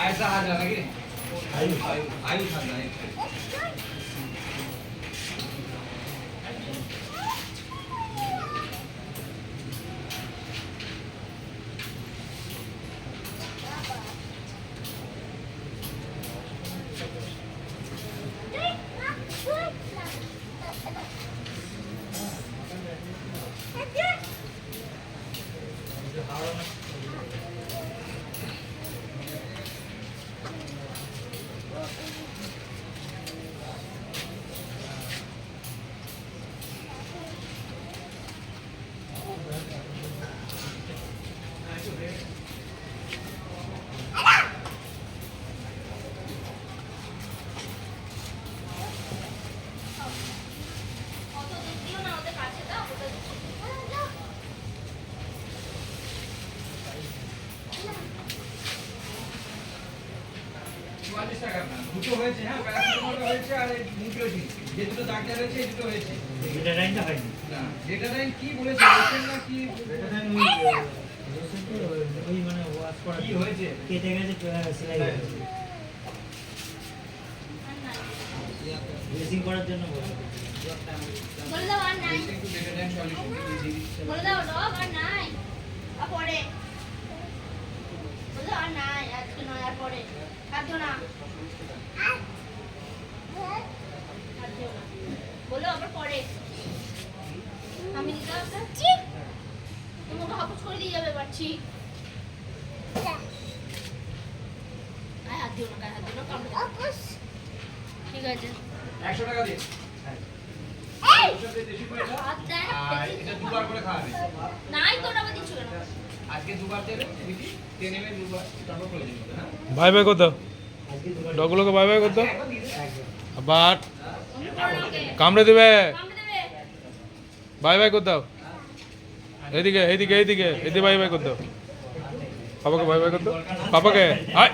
ऐसा आ जाना कि आयु खाना है দুটো হয়েছে হ্যাঁ প্যারাসিটামলটা হয়েছে আর এই নিউক্লিওটিন যে দুটো ডাক্তার হয়েছে এই দুটো হয়েছে এটা লাইনটা হয়নি না ডেটা লাইন কি বলেছে বলেছেন না কি এটা লাইন ওই মানে ওয়াশ করা কি হয়েছে কেটে গেছে সেলাই হয়েছে ড্রেসিং করার জন্য বলে দাও আর নাই একটু ডেটা লাইন সলিউশন দিয়ে বলে দাও ডগ আর নাই আর পরে বলে দাও আর নাই আজকে নয় আর পরে খাদ্য না বলো আবার পরে আমি দিতে আসছি তোমাকে হাপুস করে দিয়ে যাবে পারছি গায়ে হাত দিও না কামড়ে ঠিক আছে 100 টাকা দিয়ে এই ওষুধে দেশি করে দাও হাত দেয় আর এটা দুবার করে খাওয়াবে নাই তো ডাবা দিচ্ছ কেন আজকে দুবার দেবে দিদি 10 ml দুবার তারপর করে দিতে হ্যাঁ বাই বাই করতো ডগগুলোকে বাই বাই করতো আবার কামড়ে দেবে কামড়ে দেবে বাই বাই করতো এইদিকে এইদিকে এইদিকে এদিকে বাই বাই করতো পাপাকে বাই বাই করতো পাপাকে আয়